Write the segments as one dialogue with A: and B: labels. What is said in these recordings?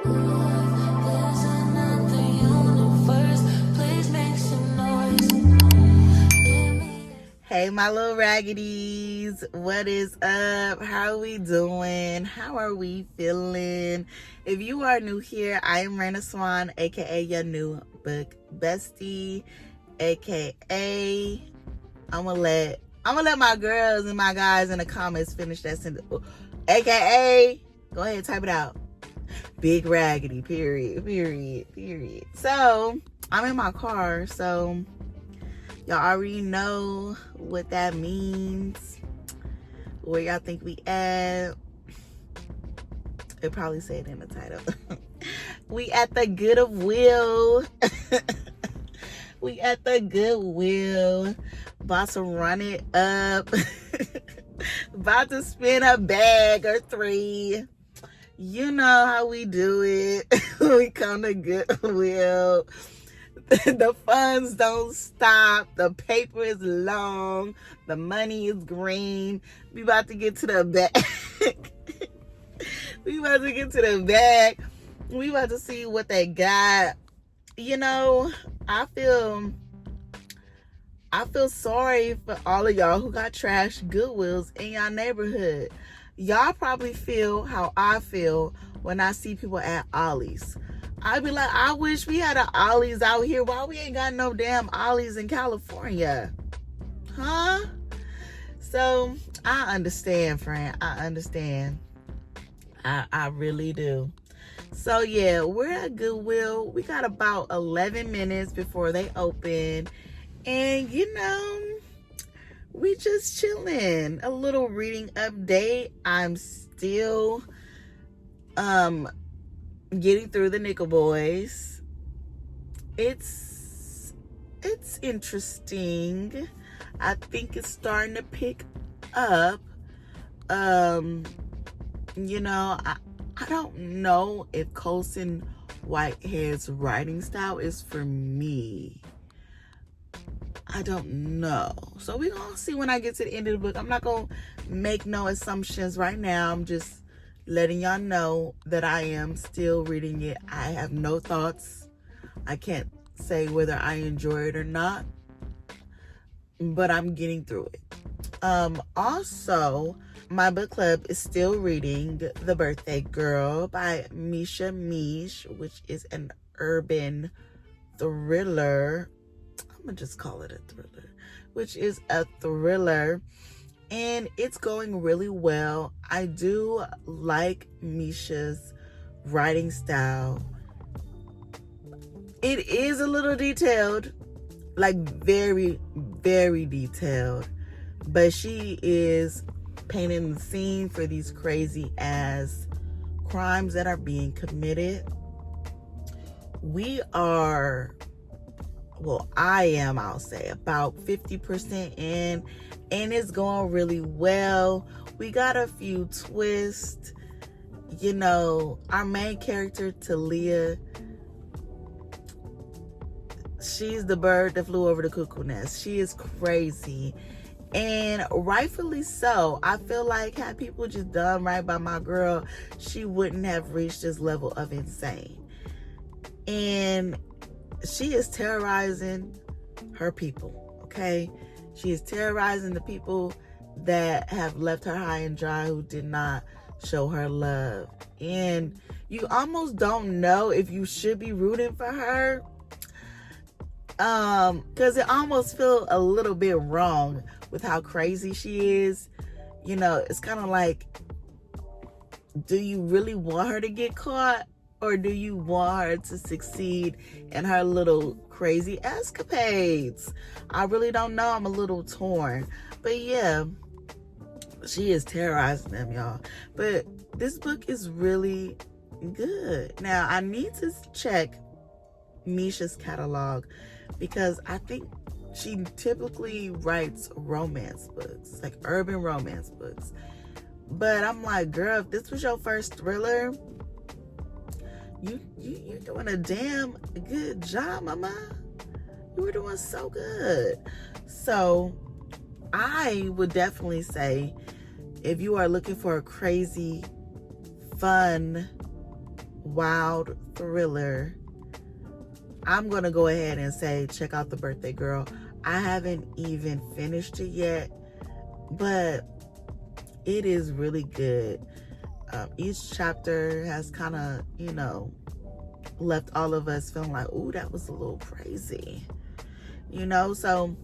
A: There's another universe. Please make some noise.
B: Hey, my little raggedies, what is up? How are we doing? How are we feeling? If you are new here, I am Raina Swan, aka your new book bestie, aka I'm gonna let my girls and my guys in the comments finish that sentence. AKA, go ahead, type it out. Big raggedy, period. So I'm in my car, so y'all already know what that means. Where y'all think we at? It probably said in the title. We at the Goodwill. We at the Goodwill. About to run it up. About to spin a bag or three. You know how we do it. We come to Goodwill. The funds don't stop. The paper is long. The money is green. We about to get to the bag. We about to get to the bag. We about to see what they got. You know, I feel sorry for all of y'all who got trash Goodwills in y'all neighborhood. Y'all probably feel how I feel when I see people at Ollie's. I'd be like, I wish we had an Ollie's out here. Why we ain't got no damn Ollie's in California? Huh? So, I understand, friend. I understand. I really do. So, yeah, we're at Goodwill. We got about 11 minutes before they open. And, you know, we just chilling. A little reading update. I'm still getting through the Nickel Boys. It's interesting. I think it's starting to pick up. You know, I don't know if Colson Whitehead's writing style is for me. I don't know. So we're going to see when I get to the end of the book. I'm not going to make no assumptions right now. I'm just letting y'all know that I am still reading it. I have no thoughts. I can't say whether I enjoy it or not, but I'm getting through it. Also, my book club is still reading The Birthday Girl by Misha Mish, which is an urban thriller. I'm gonna just call it a thriller, which is a thriller, and it's going really well. I do like Misha's writing style. It is a little detailed, like very, very detailed, but she is painting the scene for these crazy ass crimes that are being committed. I'll say about 50% in, and it's going really well. We got a few twists. You know, our main character, Talia, she's the bird that flew over the cuckoo nest. She is crazy, and rightfully so. I feel like had people just done right by my girl, she wouldn't have reached this level of insane. And she is terrorizing her people, okay? She is terrorizing the people that have left her high and dry, who did not show her love. And you almost don't know if you should be rooting for her, because it almost feels a little bit wrong with how crazy she is. You know, it's kind of like, do you really want her to get caught, or do you want her to succeed in her little crazy escapades? I really don't know. I'm a little torn. But yeah, she is terrorizing them, y'all. But this book is really good. Now, I need to check Misha's catalog, because I think she typically writes romance books, like urban romance books. But I'm like, girl, if this was your first thriller, you're doing a damn good job, mama. You were doing so good. So I would definitely say, if you are looking for a crazy, fun wild thriller. I'm gonna go ahead and say check out The Birthday Girl. I haven't even finished it yet, but it is really good. Each chapter has kind of, left all of us feeling like, ooh, that was a little crazy. So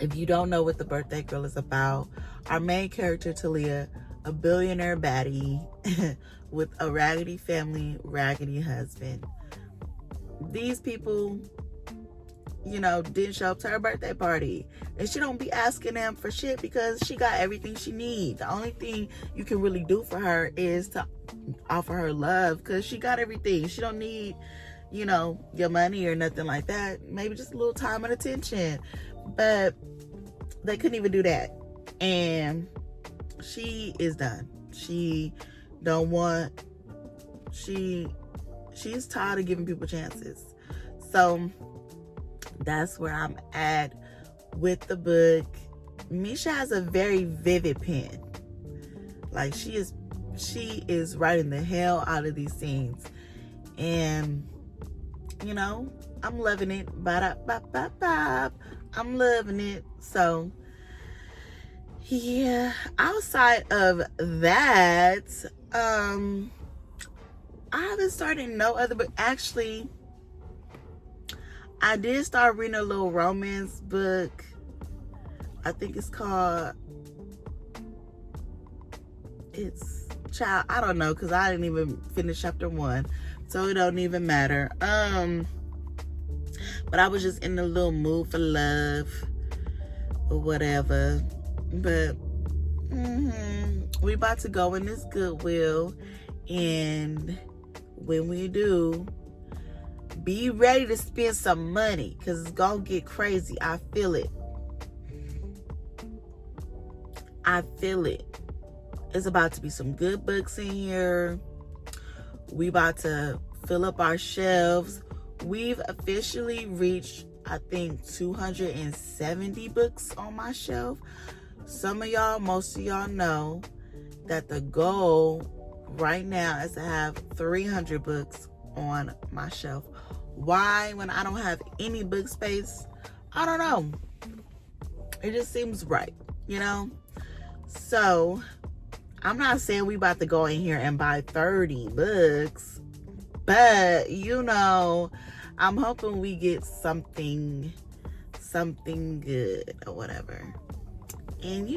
B: if you don't know what The Birthday Girl is about, our main character, Talia, a billionaire baddie with a raggedy family, raggedy husband. These people, didn't show up to her birthday party. And she don't be asking them for shit because she got everything she needs. The only thing you can really do for her is to offer her love because she got everything. She don't need, your money or nothing like that. Maybe just a little time and attention. But they couldn't even do that. And she is done. She's tired of giving people chances. So that's where I'm at with the book. Misha has a very vivid pen. Like she is writing the hell out of these scenes. And I'm loving it. I'm loving it. So yeah, outside of that, I haven't started no other book. Actually, I did start reading a little romance book. I think it's called, I don't know, because I didn't even finish chapter 1, so it don't even matter. But I was just in a little mood for love or whatever. But we about to go in this Goodwill, and when we do, be ready to spend some money because it's gonna get crazy. I feel it. It's about to be some good books in here. We about to fill up our shelves. We've officially reached, I think, 270 books on my shelf. Most of y'all know that the goal right now is to have 300 books on my shelf. Why, when I don't have any book space? I don't know. It just seems right, So I'm not saying we about to go in here and buy 30 books, but I'm hoping we get something good or whatever. And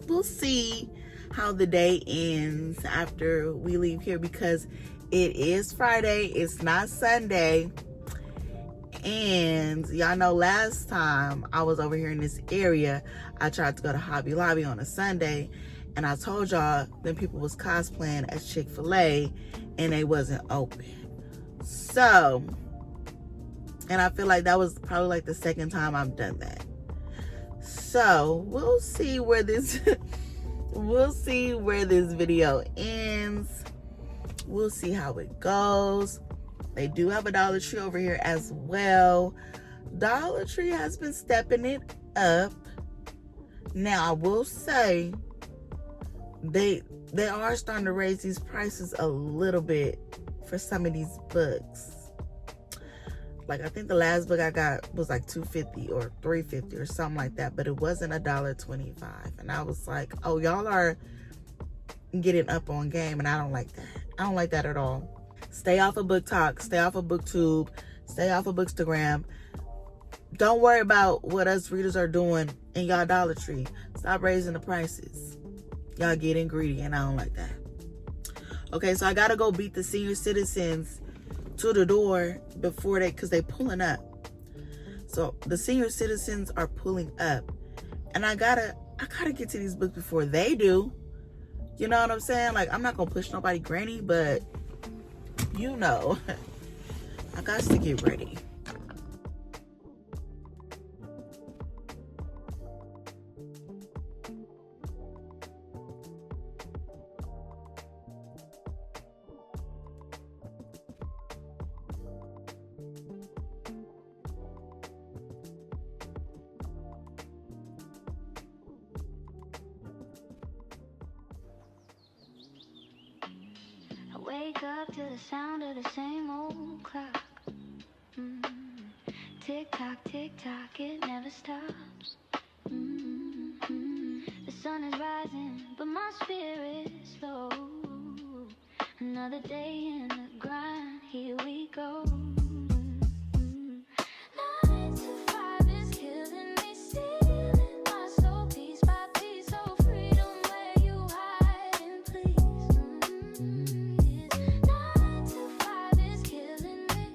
B: we'll see how the day ends after we leave here, because it is Friday, it's not Sunday. And y'all know last time I was over here in this area, I tried to go to Hobby Lobby on a Sunday, and I told y'all them people was cosplaying as Chick-fil-A and they wasn't open. So, and I feel like that was probably like the second time I've done that. So we'll see where this video ends. We'll see how it goes. They do have a Dollar Tree over here as well. Dollar Tree has been stepping it up. Now I will say they are starting to raise these prices a little bit for some of these books. Like I think the last book I got was like $2.50 or $3.50 or something like that, but it wasn't $1.25. And I was like, oh, y'all are getting up on game, and I don't like that. I don't like that at all. Stay off of Book Talk, stay off of BookTube, stay off of Bookstagram. Don't worry about what us readers are doing in y'all Dollar Tree. Stop raising the prices. Y'all getting greedy, and I don't like that. Okay, so I gotta go beat the senior citizens to the door because they pulling up. So the senior citizens are pulling up, and I gotta get to these books before they do. You know what I'm saying? Like, I'm not gonna push nobody granny, but I got to get ready.
A: I wake wake up to the sound of the same old clock. Tick tock, it never stops. The sun is rising, but my spirit's low. Another day in the grind, here we go. 9 to 5 is killing me, stealing my soul piece by piece. So freedom, where you hiding, please? 9 to 5 is killing me.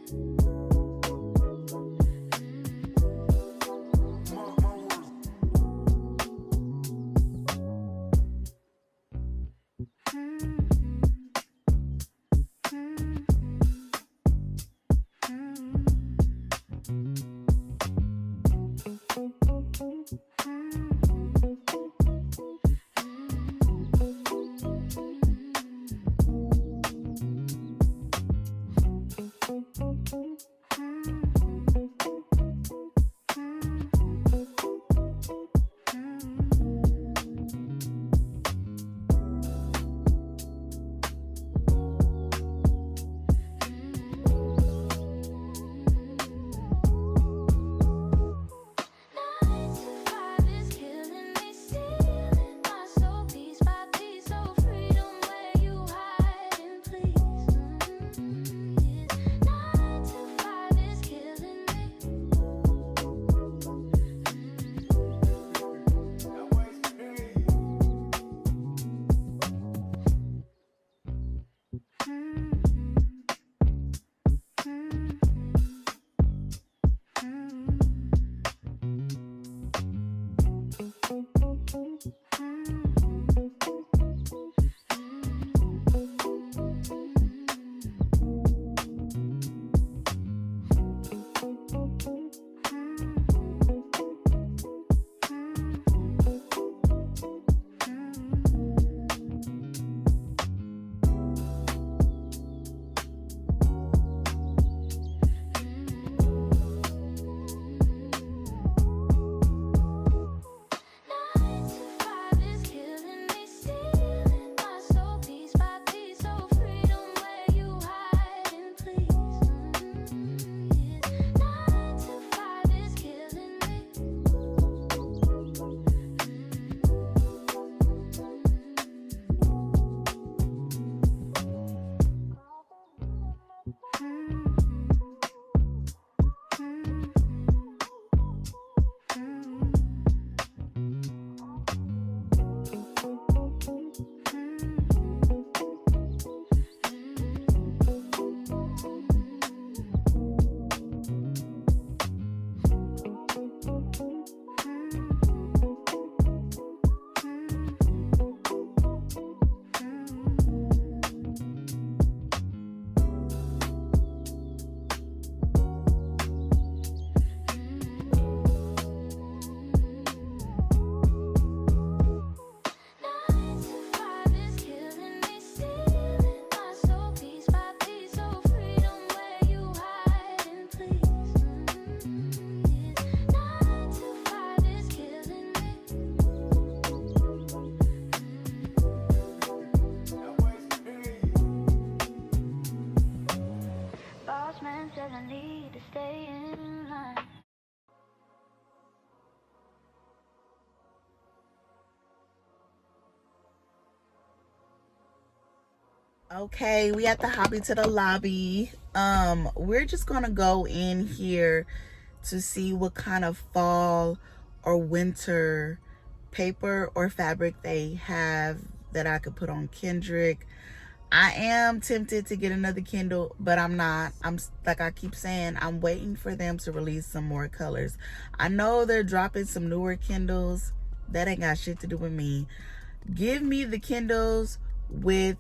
A: Doesn't need to stay in line.
B: Okay, we have to hop into the lobby. We're just gonna go in here to see what kind of fall or winter paper or fabric they have that I could put on Kendrick. I am tempted to get another Kindle, but I'm not. I'm, like I keep saying, I'm waiting for them to release some more colors. I know they're dropping some newer Kindles. That ain't got shit to do with me. Give me the Kindles with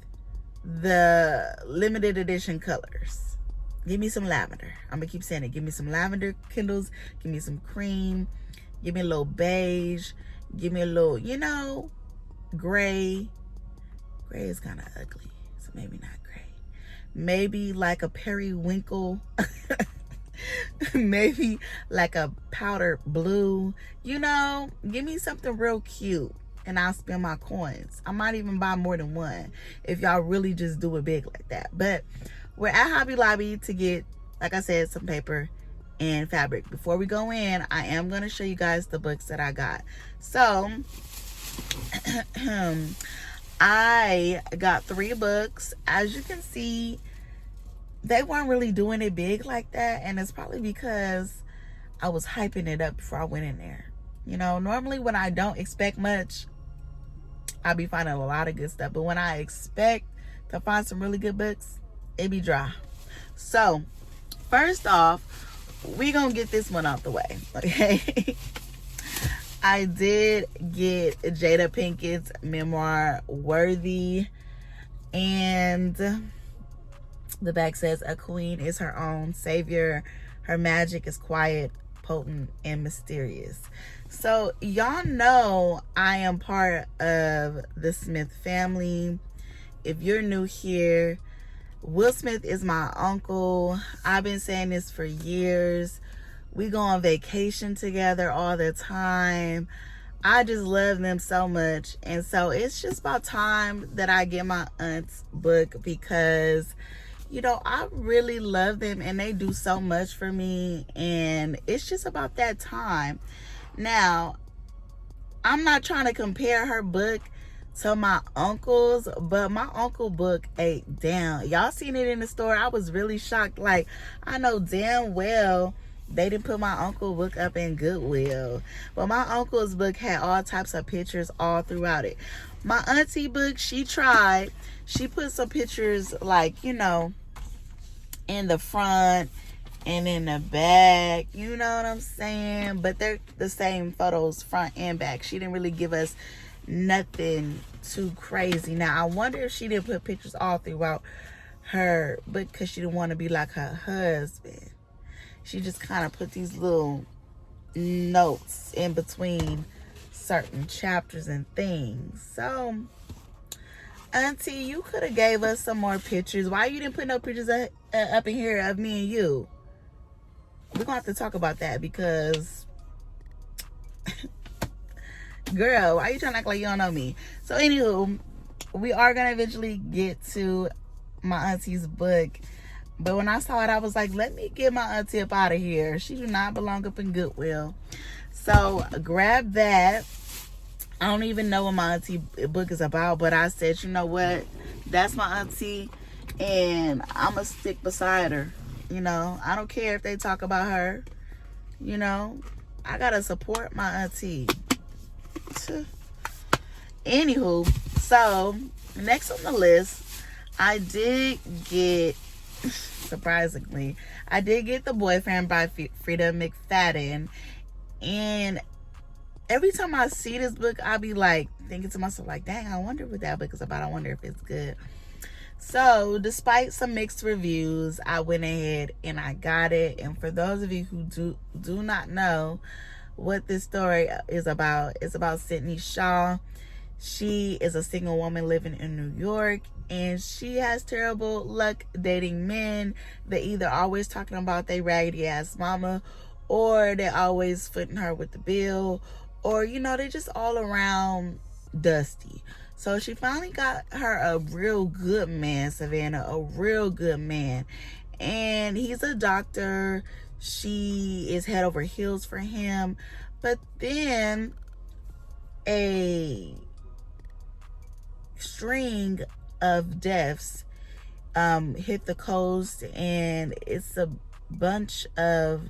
B: the limited edition colors. Give me some lavender. I'm gonna keep saying it. Give me some lavender Kindles. Give me some cream. Give me a little beige. Give me a little, you know, gray. Gray is kind of ugly, so maybe not gray. Maybe like a periwinkle. Maybe like a powder blue. You know, give me something real cute. and I'll spend my coins. I might even buy more than one if y'all really just do it big like that. But we're at Hobby Lobby to get, like I said, some paper and fabric. Before we go in, I am going to show you guys the books that I got. So I got 3 books. As you can see, they weren't really doing it big like that, and it's probably because I was hyping it up before I went in there. You know, normally when I don't expect much, I'll be finding a lot of good stuff. But when I expect to find some really good books, it be dry. So, first off, we gonna get this one out the way, okay? I did get Jada Pinkett's memoir, Worthy. And the back says, a queen is her own savior. Her magic is quiet, potent, and mysterious. So y'all know I am part of the Smith family. If you're new here, Will Smith is my uncle. I've been saying this for years. We go on vacation together all the time. I just love them so much. And so it's just about time that I get my aunt's book, because you know, I really love them and they do so much for me, and it's just about that time. Now, I'm not trying to compare her book to my uncle's, but my uncle book ate down. Y'all seen it in the store. I was really shocked. Like, I know damn well they didn't put my uncle book up in Goodwill, but my uncle's book had all types of pictures all throughout it. My auntie book, she tried. She put some pictures, like, you know, in the front and in the back, you know what I'm saying? But they're the same photos, front and back. She didn't really give us nothing too crazy. Now, I wonder if she didn't put pictures all throughout her book because she didn't want to be like her husband. She just kind of put these little notes in between certain chapters and things. So, auntie, you could have gave us some more pictures. Why you didn't put no pictures up in here of me and you? We're gonna have to talk about that, because girl, why you trying to act like you don't know me? So anywho, we are gonna eventually get to my auntie's book, but when I saw it, I was like, let me get my auntie up out of here. She do not belong up in Goodwill. So grab that. I don't even know what my auntie book is about, but I said, you know what? That's my auntie, and I'm going to stick beside her. You know, I don't care if they talk about her. You know, I got to support my auntie. Anywho, so next on the list, I did get, surprisingly, I did get The Boyfriend by Frida McFadden. And every time I see this book, I'll be like thinking to myself, like, dang, I wonder what that book is about. I wonder if it's good. So despite some mixed reviews, I went ahead and I got it. And for those of you who do not know what this story is about, it's about Sydney Shaw. She is a single woman living in New York, and she has terrible luck dating men. They either always talking about their raggedy ass mama, or they're always footing her with the bill, or, you know, they just all around dusty. So she finally got her a real good man, Savannah, a real good man. And he's a doctor. She is head over heels for him. But then a string of deaths hit the coast, and it's a bunch of,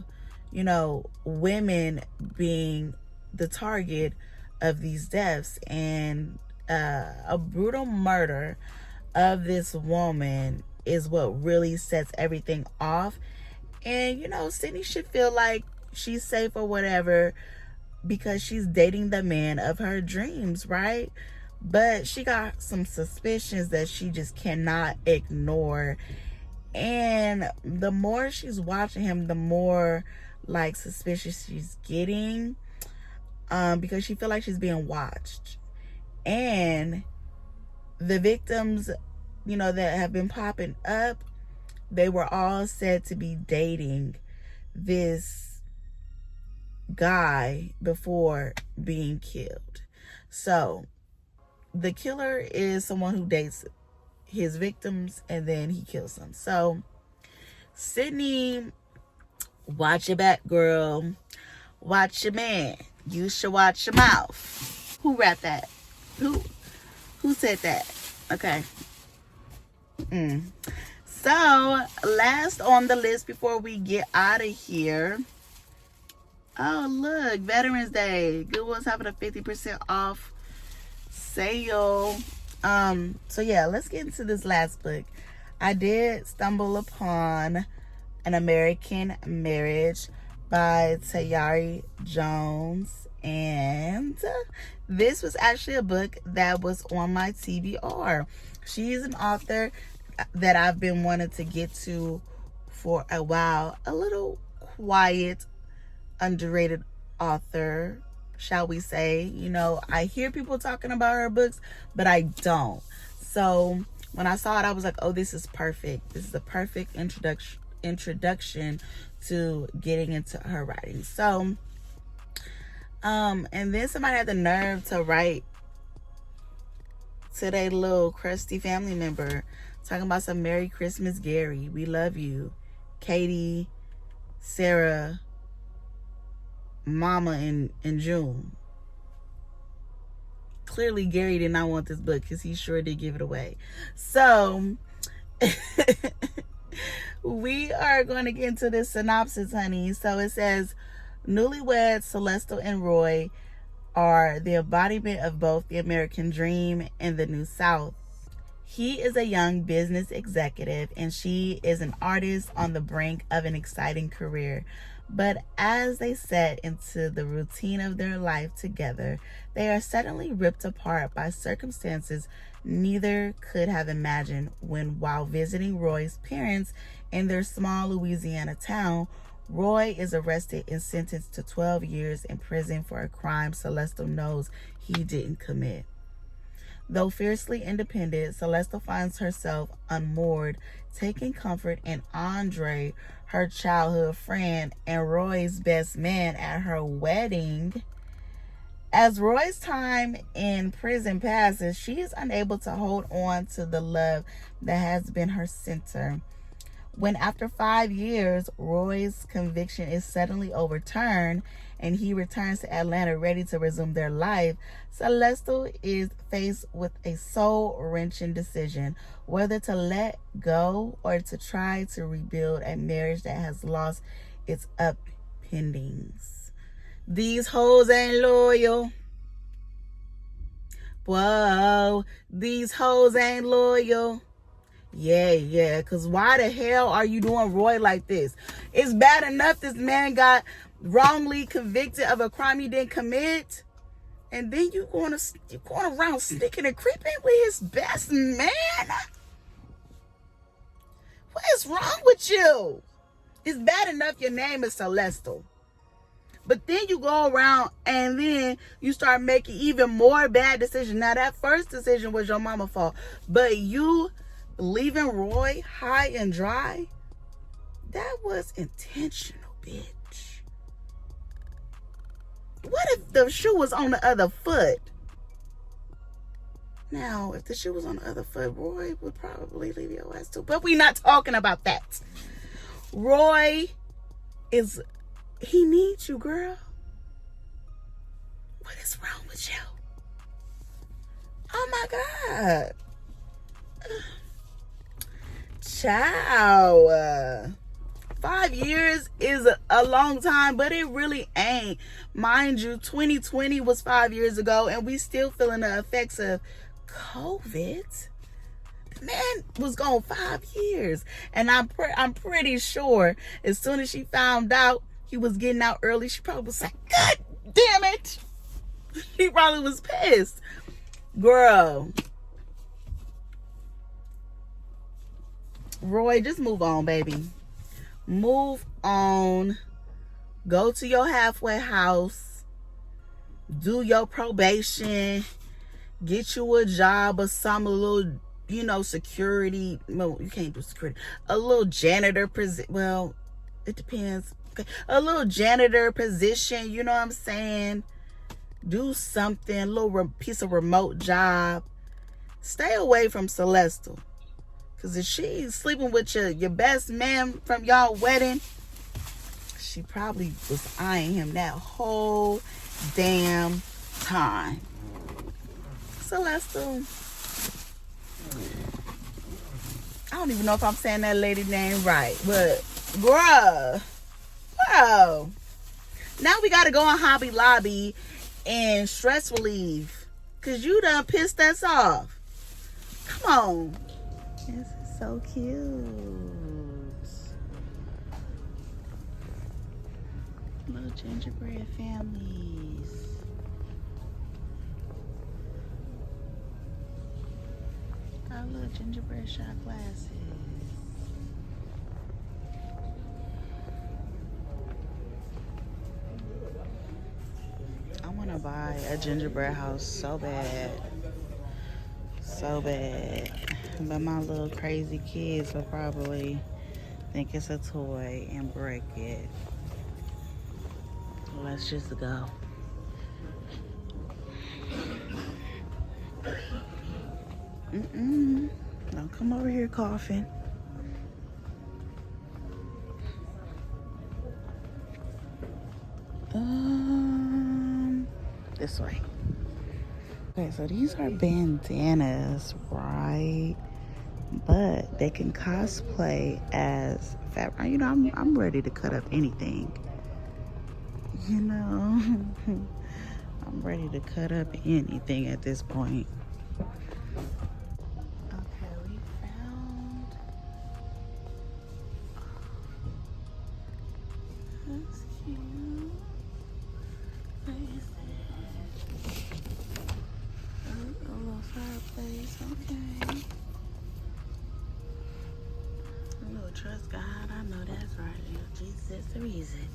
B: you know, women being the target of these deaths. And a brutal murder of this woman is what really sets everything off. And, you know, Sydney should feel like she's safe or whatever because she's dating the man of her dreams, right? But she got some suspicions that she just cannot ignore. And the more she's watching him, the more, like, suspicious she's getting, because she feels like she's being watched. And the victims, you know, that have been popping up, they were all said to be dating this guy before being killed. So the killer is someone who dates his victims and then he kills them. So Sydney, watch your back, girl. Watch your man. You should watch your mouth. Who rapped that? Who said that? Okay. So last on the list before we get out of here. Oh, look, Veterans Day. Goodwill's having a 50% off sale. So yeah, let's get into this last book. I did stumble upon An American Marriage by Tayari Jones, and this was actually a book that was on my TBR. She's an author that I've been wanting to get to for a while. A little quiet, underrated author, shall we say. You know, I hear people talking about her books, but I don't. So when I saw it, I was like, oh, this is perfect. This is a perfect introduction to getting into her writing. So and then somebody had the nerve to write to their little crusty family member, talking about some Merry Christmas, Gary. We love you. Katie, Sarah, Mama, and June. Clearly, Gary did not want this book because he sure did give it away. So, we are going to get into this synopsis, honey. So, it says, newlyweds Celeste and Roy are the embodiment of both the American dream and the New South. He is a young business executive and she is an artist on the brink of an exciting career. But as they set into the routine of their life together, they are suddenly ripped apart by circumstances neither could have imagined when, while visiting Roy's parents in their small Louisiana town, Roy is arrested and sentenced to 12 years in prison for a crime Celeste knows he didn't commit. Though fiercely independent, Celeste finds herself unmoored, taking comfort in Andre, her childhood friend, and Roy's best man at her wedding. As Roy's time in prison passes, she is unable to hold on to the love that has been her center. When after 5 years, Roy's conviction is suddenly overturned and he returns to Atlanta ready to resume their life, Celeste is faced with a soul-wrenching decision, whether to let go or to try to rebuild a marriage that has lost its upendings. These hoes ain't loyal. Whoa, these hoes ain't loyal. Yeah, because why the hell are you doing Roy like this? It's bad enough this man got wrongly convicted of a crime he didn't commit, and then you going around sneaking and creeping with his best man? What is wrong with you? It's bad enough your name is Celeste, but then you go around and then you start making even more bad decisions. Now that first decision was your mama's fault, but you leaving Roy high and dry, that was intentional, bitch. What if the shoe was on the other foot? Now, if the shoe was on the other foot, Roy would probably leave your ass too. But we're not talking about that. Roy he needs you, girl. What is wrong with you? Oh my God. Ciao. 5 years is a long time, but it really ain't. Mind you, 2020 was 5 years ago, and we still feeling the effects of COVID. The man was gone 5 years, and I'm pretty sure as soon as she found out he was getting out early, she probably was like, God damn it. She probably was pissed. Girl. Roy, just move on, baby. Move on. Go to your halfway house. Do your probation. Get you a job or some little, security. No, you can't do security. A little janitor position. Well, it depends. Okay. A little janitor position. You know what I'm saying? Do something, a little piece of remote job. Stay away from Celestial. Because if she's sleeping with your best man from y'all wedding, she probably was eyeing him that whole damn time. Celestial. I don't even know if I'm saying that lady name right, but bruh. Bro. Now we gotta go on Hobby Lobby and stress relief. Cause you done pissed us off. Come on. This is so cute. Little gingerbread families. Got little gingerbread shot glasses. I want to buy a gingerbread house so bad. So bad. But my little crazy kids will probably think it's a toy and break it. Let's just go. Don't come over here coughing. This way. Okay, so these are bandanas, right? But they can cosplay as fabric. You know, I'm ready to cut up anything. You know, I'm ready to cut up anything at this point. Okay, we found. That's cute. What is that? A little fireplace. Okay. A little trust God. I know that's right. Jesus is the reason.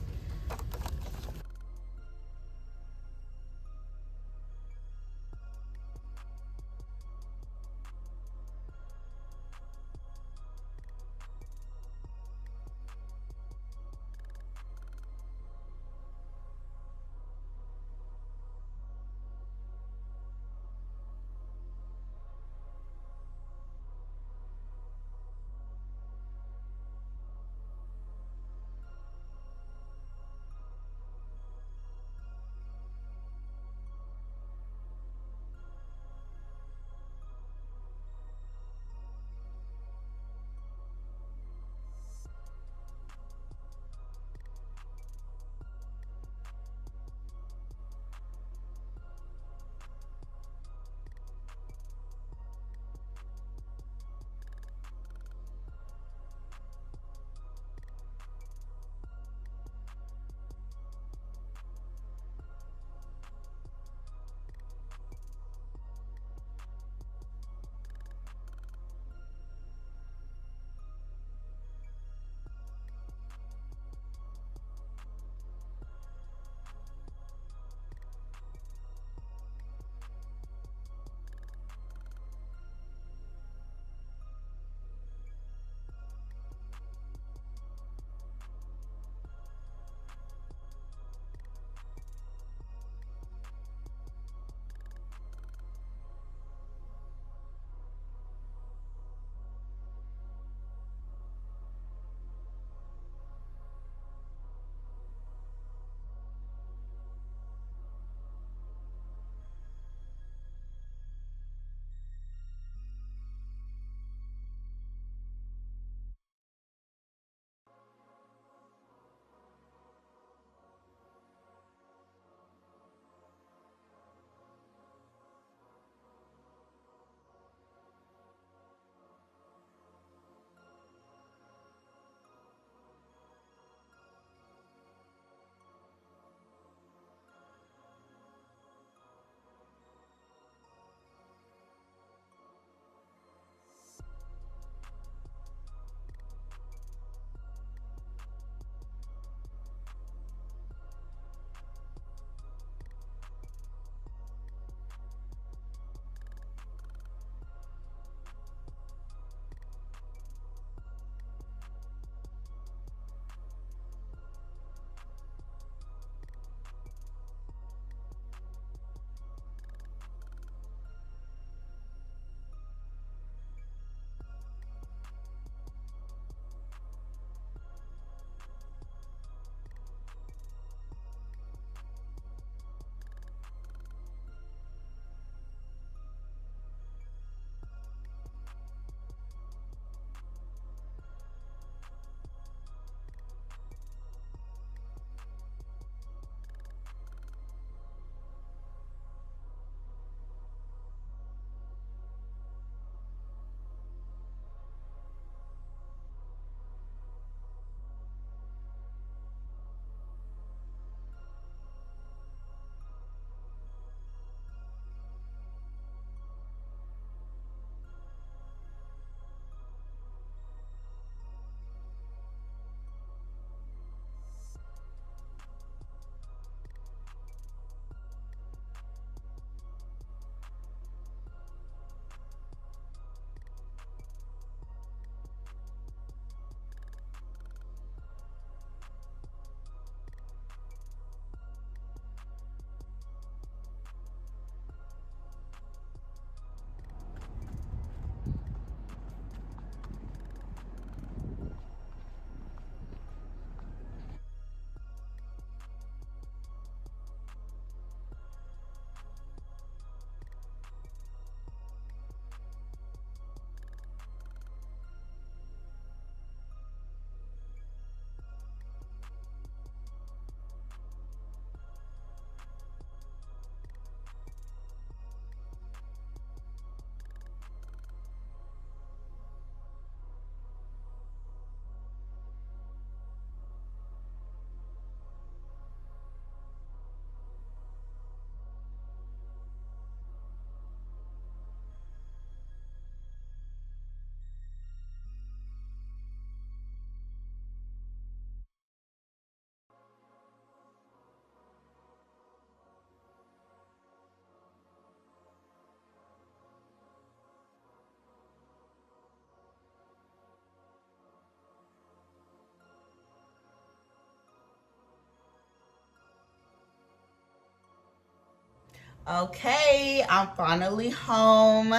B: Okay, I'm finally home.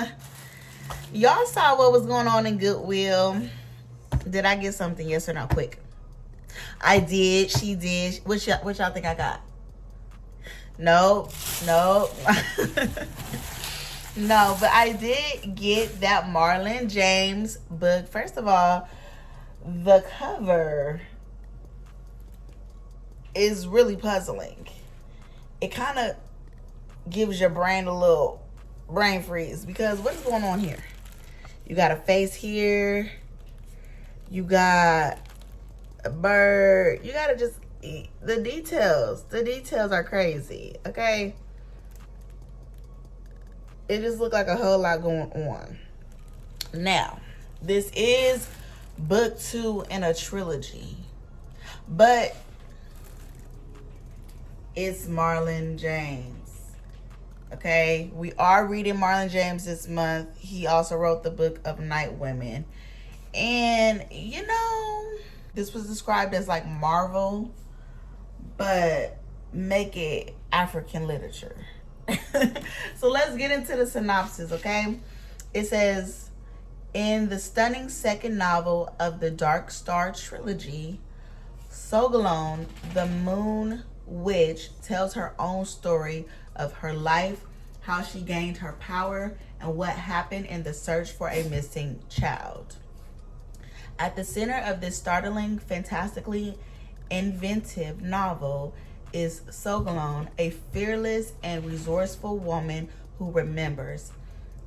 B: Y'all saw what was going on in Goodwill. Did I get something? Yes or no? Quick. I did. She did. What y'all think I got? Nope. Nope. No, but I did get that Marlon James book. First of all, the cover is really puzzling. It kind of gives your brain a little brain freeze because what is going on here? You got a face here. You got a bird. You gotta just the details. The details are crazy. Okay. It just looked like a whole lot going on. Now, this is book 2 in a trilogy, but it's Marlon James. Okay, we are reading Marlon James this month. He also wrote the book of Night Women. And, you know, this was described as like Marvel, but make it African literature. So let's get into the synopsis, okay? It says, in the stunning second novel of the Dark Star trilogy, Sogalon, the Moon Witch, tells her own story of her life, how she gained her power, and what happened in the search for a missing child. At the center of this startling, fantastically inventive novel is Sogalon, a fearless and resourceful woman who remembers.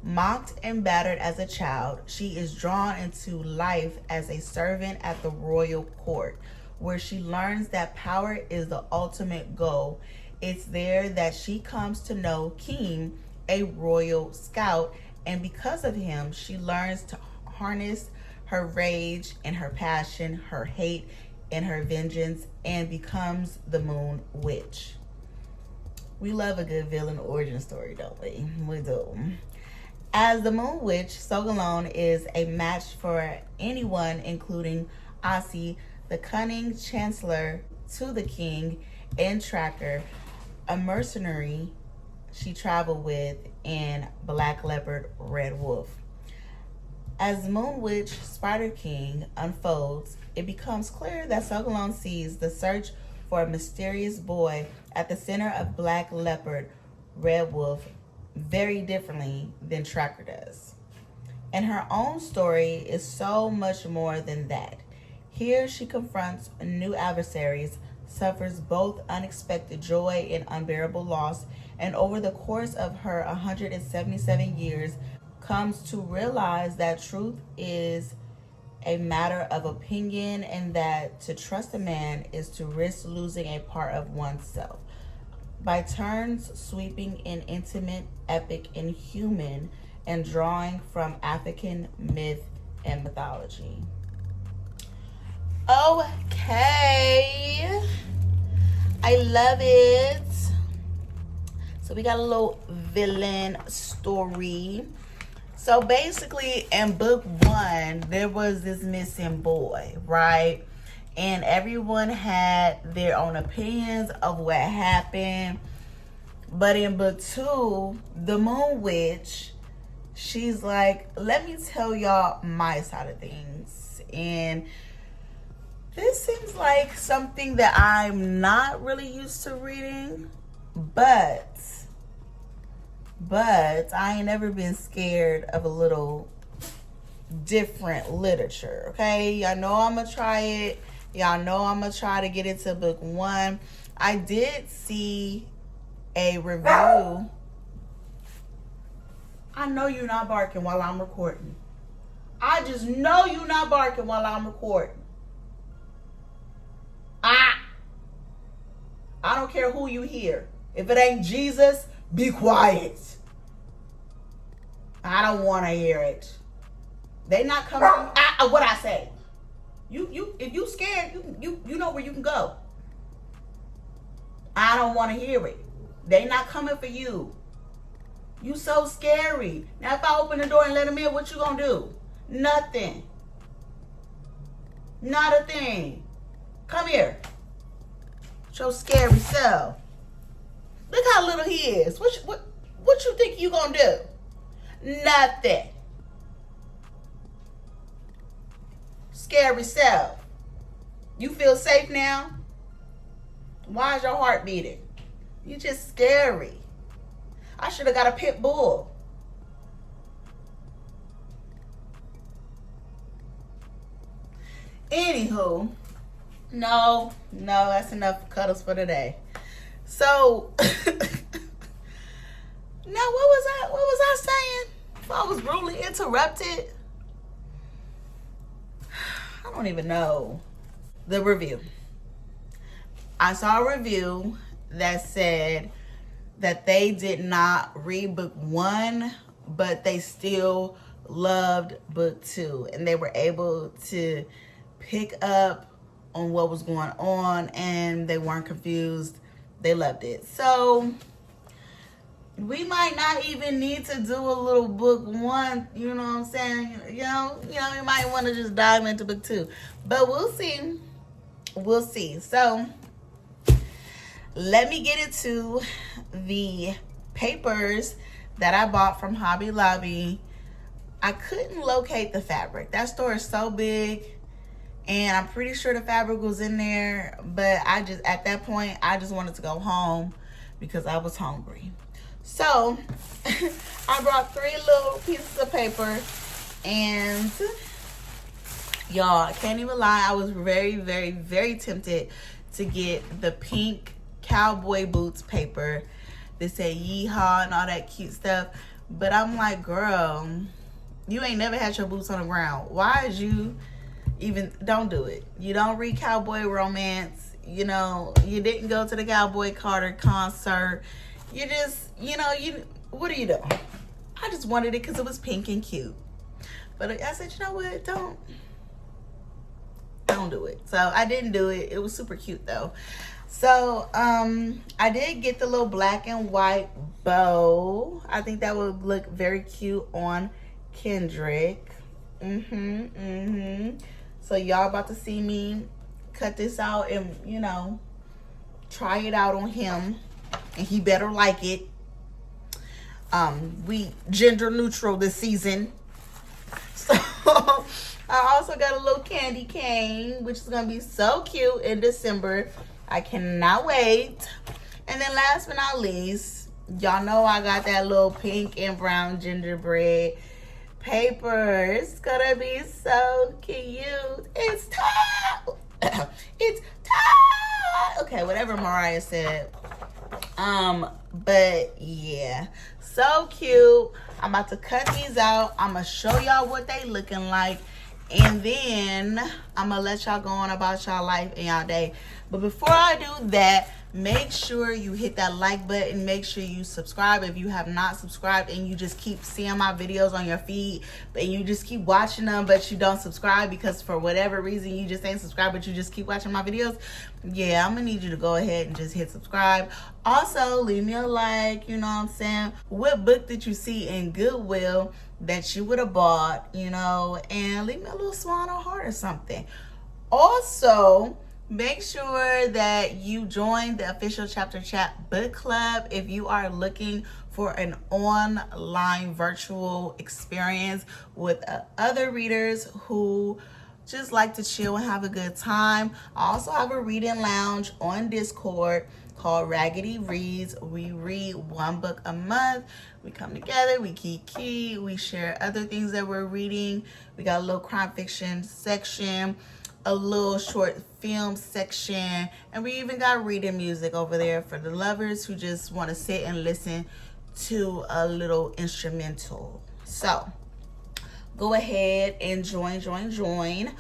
B: Mocked and battered as a child, she is drawn into life as a servant at the royal court, where she learns that power is the ultimate goal. It's there that she comes to know Keem, a royal scout, and because of him, she learns to harness her rage and her passion, her hate and her vengeance, and becomes the Moon Witch. We love a good villain origin story, don't we? We do. As the Moon Witch, Sogalon is a match for anyone, including Asi, the cunning chancellor to the king, and Tracker, a mercenary she traveled with, and Black Leopard, Red Wolf. As Moon Witch Spider King unfolds, it becomes clear that Sogalon sees the search for a mysterious boy at the center of Black Leopard, Red Wolf very differently than Tracker does. And her own story is so much more than that. Here she confronts new adversaries, suffers both unexpected joy and unbearable loss, and over the course of her 177 years, comes to realize that truth is a matter of opinion and that to trust a man is to risk losing a part of oneself. By turns sweeping in intimate, epic, and human, and drawing from African myth and mythology. Okay. I love it. So we got a little villain story. So basically in book 1, there was this missing boy, right? And everyone had their own opinions of what happened. But in book 2, the Moon Witch, she's like, let me tell y'all my side of things. And this seems like something that I'm not really used to reading. But I ain't never been scared of a little different literature, okay? Y'all know I'm gonna try it. Y'all know I'm gonna try to get into book 1. I did see a review. I know you're not barking while I'm recording. I just know you're not barking while I'm recording. I don't care who you hear. If it ain't Jesus, be quiet. I don't want to hear it. They not coming. What I say? You. If you scared, you know where you can go. I don't want to hear it. They not coming for you. You so scary. Now, if I open the door and let them in, what you gonna do? Nothing. Not a thing. Come here. With your scary self. Look how little he is. What you think you gonna do? Nothing. Scary self. You feel safe now? Why is your heart beating? You just scary. I should have got a pit bull. Anywho, no, that's enough cuddles for today. So, now what was I saying? If I was rudely interrupted, I don't even know. The review. I saw a review that said that they did not read book 1, but they still loved book 2, and they were able to pick up on what was going on, and they weren't confused. They loved it. So we might not even need to do a little book 1, you know what I'm saying? You might want to just dive into book 2, but we'll see. We'll see. So let me get into the papers that I bought from Hobby Lobby. I couldn't locate the fabric. That store is so big, and I'm pretty sure the fabric was in there, but at that point, I just wanted to go home because I was hungry. So I brought 3 little pieces of paper, and y'all, I can't even lie, I was very, very, very tempted to get the pink cowboy boots paper. They say yeehaw and all that cute stuff, but I'm like, girl, you ain't never had your boots on the ground. Why is you even, don't do it. You don't read cowboy romance. You didn't go to the Cowboy Carter concert. You just, what are you doing? I just wanted it because it was pink and cute. But I said, you know what, don't do it. So I didn't do it. It was super cute though. So I did get the little black and white bow. I think that would look very cute on Kendrick. So y'all about to see me cut this out and try it out on him, and he better like it. We gender neutral this season. So I also got a little candy cane, which is gonna be so cute in December. I cannot wait. And then last but not least, y'all know I got that little pink and brown gingerbread paper. It's gonna be so cute. It's time. It's time. Okay, whatever Mariah said. But yeah, so cute. I'm about to cut these out. I'm gonna show y'all what they looking like, and then I'm gonna let y'all go on about y'all life and y'all day. But before I do that, make sure you hit that like button. Make sure you subscribe if you have not subscribed and you just keep seeing my videos on your feed, but you just keep watching them, but you don't subscribe because for whatever reason you just ain't subscribed, but you just keep watching my videos. Yeah, I'm gonna need you to go ahead and just hit subscribe. Also, leave me a like, you know what I'm saying? What book did you see in Goodwill that you would have bought, and leave me a little swan or heart or something. Also, make sure that you join the official Chapter Chat book club if you are looking for an online virtual experience with other readers who just like to chill and have a good time. I also have a reading lounge on Discord called Raggedy Reads. We read 1 book a month. We come together, we kiki, we share other things that we're reading. We got a little crime fiction section, a little short film section, and we even got reading music over there for the lovers who just want to sit and listen to a little instrumental. So go ahead and join.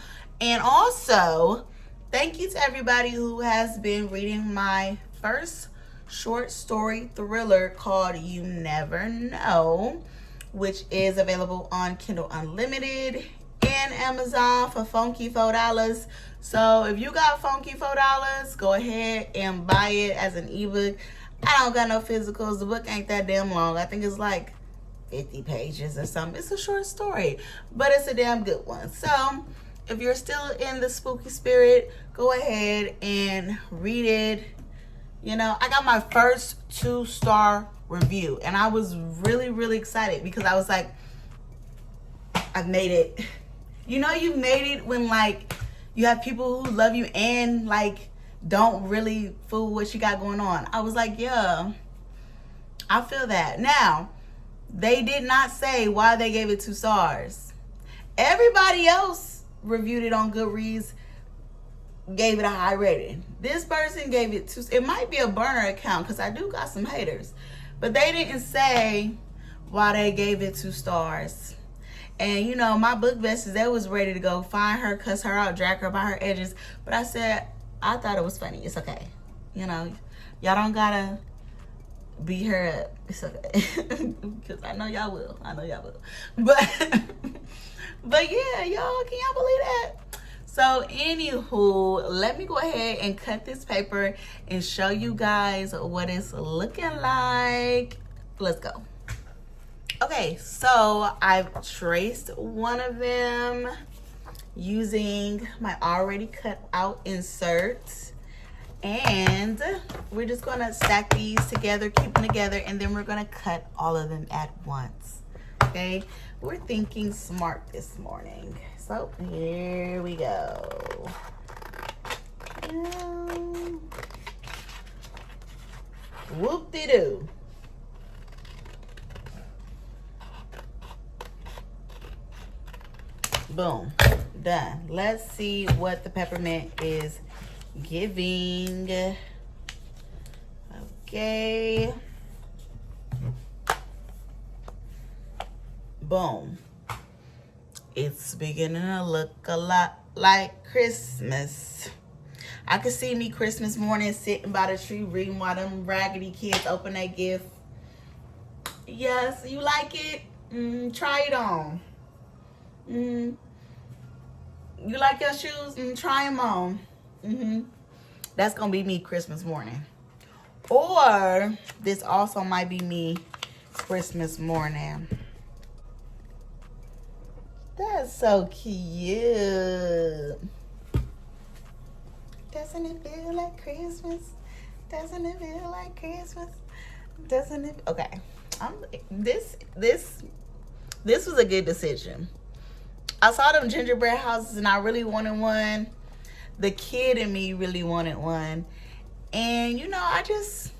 B: And also, thank you to everybody who has been reading my first short story thriller called You Never Know, which is available on Kindle Unlimited and Amazon for funky $4. So if you got funky $4, go ahead and buy it as an ebook. I don't got no physicals. The book ain't that damn long. I think it's like 50 pages or something. It's a short story, but it's a damn good one. So if you're still in the spooky spirit, go ahead and read it. You know, I got my first 2-star review, and I was really, really excited because I was like, I've made it. You know, you've made it when like you have people who love you and like don't really fool what you got going on. I was like, yeah, I feel that. Now, they did not say why they gave it 2 stars. Everybody else reviewed it on Goodreads, gave it a high rating. This person gave it 2. It might be a burner account because I do got some haters, but they didn't say why they gave it 2 stars. And you know, my book besties, they was ready to go find her, cuss her out, drag her by her edges. But I said, I thought it was funny. It's okay. You know, y'all don't gotta beat her up. It's okay. Because I know y'all will. I know y'all will. But yeah, y'all, can y'all believe that? So anywho, let me go ahead and cut this paper and show you guys what it's looking like. Let's go. Okay, so I've traced one of them using my already cut out inserts, and we're just gonna stack these together, keep them together, and then we're gonna cut all of them at once. Okay, we're thinking smart this morning. So here we go. Whoop-de-doo. Boom, done. Let's see what the peppermint is giving. Okay. Boom. It's beginning to look a lot like Christmas. I could see me Christmas morning sitting by the tree reading while them raggedy kids open their gift. Yes, you like it? Try it on. You like your shoes? Try them on. That's gonna be me Christmas morning. Or this also might be me Christmas morning. That's so cute. Doesn't it feel like Christmas? Doesn't it feel like Christmas? Doesn't it? Okay. This was a good decision. I saw them gingerbread houses and I really wanted one. The kid in me really wanted one. And you know, I just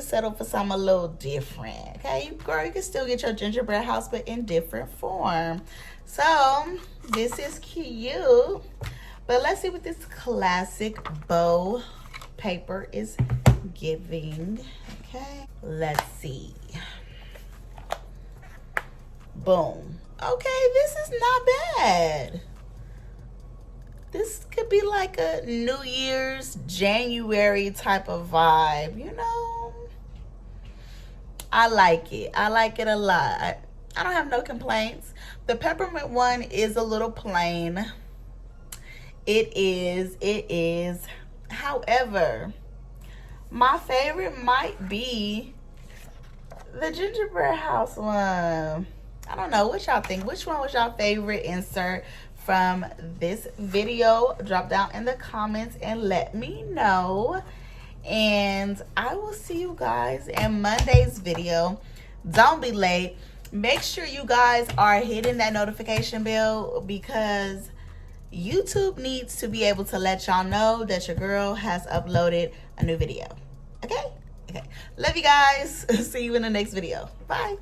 B: settled for something a little different. Okay, girl, you can still get your gingerbread house, but in different form. So this is cute. But let's see what this classic bow paper is giving. Okay, let's see. Boom. Okay, this is not bad. This could be like a New Year's, January type of vibe, you know? I like it. I like it a lot. I don't have no complaints. The peppermint one is a little plain. It is. However, my favorite might be the gingerbread house one. I don't know what y'all think. Which one was y'all favorite insert from this video? Drop down in the comments and let me know. And I will see you guys in Monday's video. Don't be late. Make sure you guys are hitting that notification bell because YouTube needs to be able to let y'all know that your girl has uploaded a new video. Okay? Okay. Love you guys. See you in the next video. Bye.